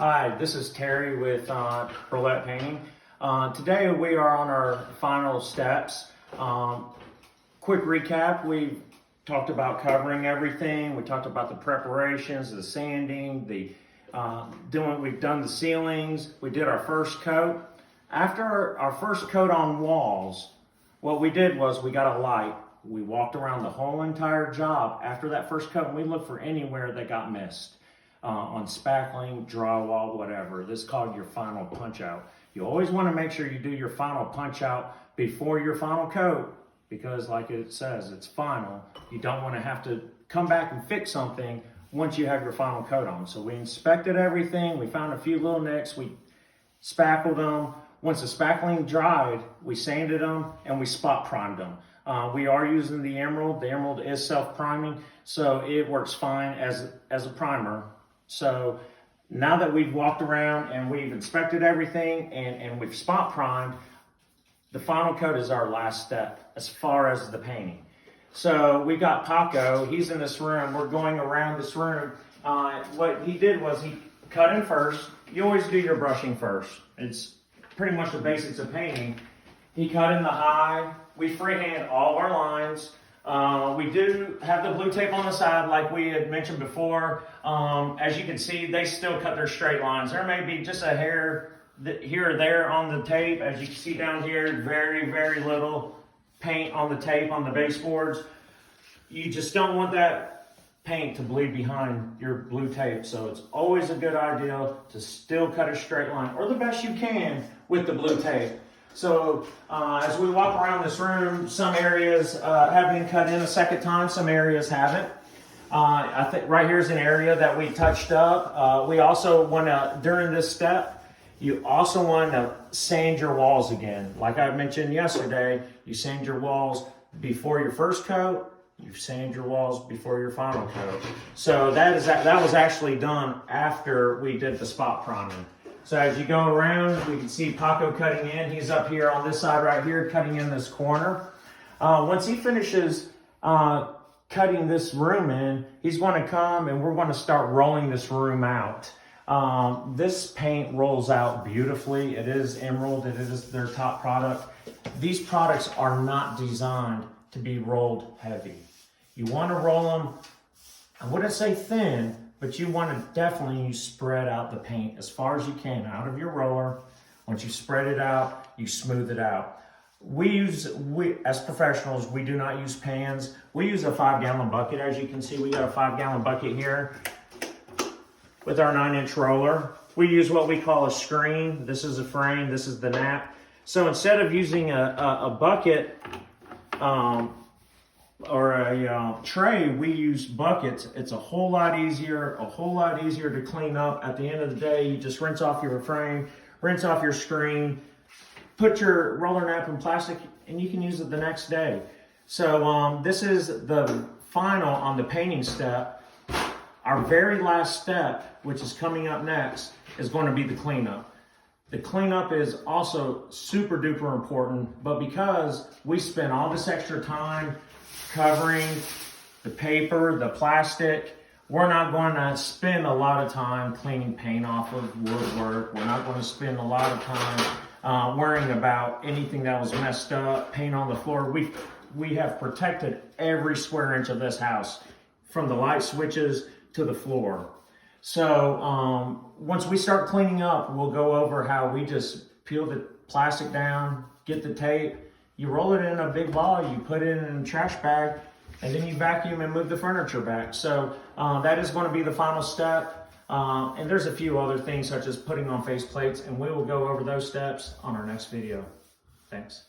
Hi, this is Terry with Burlette Painting. Today we are on our final steps. Quick recap, we talked about covering everything. We talked about the preparations, the sanding, we've done the ceilings. We did our first coat. After our first coat on walls, what we did was we got a light. We walked around the whole entire job after that first coat and we looked for anywhere that got missed. On spackling, drywall, whatever. This is called your final punch out. You always want to make sure you do your final punch out before your final coat, because like it says, it's final. You don't want to have to come back and fix something once you have your final coat on. So we inspected everything. We found a few little nicks. We spackled them. Once the spackling dried, we sanded them and we spot primed them. We are using the Emerald. The Emerald is self-priming, so it works fine as a primer. So now that we've walked around and we've inspected everything and we've spot primed, the final coat is our last step as far as the painting. So we got Paco, he's in this room, we're going around this room. What he did was he cut in first. You always do your brushing first. It's pretty much the basics of painting. He cut in the high, we freehand all our lines. We do have the blue tape on the side like we had mentioned before. As you can see, they still cut their straight lines. There may be just a hair here or there on the tape. As you can see down here, very, very little paint on the tape on the baseboards. You just don't want that paint to bleed behind your blue tape. So it's always a good idea to still cut a straight line, or the best you can with the blue tape. So as we walk around this room, some areas have been cut in a second time, some areas haven't. I think right here is an area that we touched up. We also want to, during this step, you also want to sand your walls again. Like I mentioned yesterday, you sand your walls before your first coat, you sand your walls before your final coat. So that was actually done after we did the spot priming. So as you go around, we can see Paco cutting in. He's up here on this side right here, cutting in this corner. Once he finishes cutting this room in, he's going to come and we're going to start rolling this room out. This paint rolls out beautifully. It is Emerald. It is their top product. These products are not designed to be rolled heavy. You want to roll them, I wouldn't say thin, but you want to definitely spread out the paint as far as you can out of your roller. Once you spread it out, you smooth it out. We as professionals, we do not use pans. We use a 5-gallon bucket. As you can see, we got a 5-gallon bucket here with our 9-inch roller. We use what we call a screen. This is a frame, this is the nap. So instead of using a bucket, or a tray, we use buckets. It's a whole lot easier to clean up. At the end of the day, you just rinse off your frame, rinse off your screen, put your roller nap in plastic, and you can use it the next day. So this is the final on the painting step. Our very last step, which is coming up next, is going to be the cleanup. The cleanup is also super duper important, but because we spent all this extra time covering the paper, the plastic, we're not going to spend a lot of time cleaning paint off of woodwork. We're not going to spend a lot of time worrying about anything that was messed up, paint on the floor. We have protected every square inch of this house, from the light switches to the floor. So once we start cleaning up, we'll go over how we just peel the plastic down, get the tape, you roll it in a big ball, you put it in a trash bag, and then you vacuum and move the furniture back. So that is going to be the final step. And there's a few other things such as putting on face plates, and we will go over those steps on our next video. Thanks.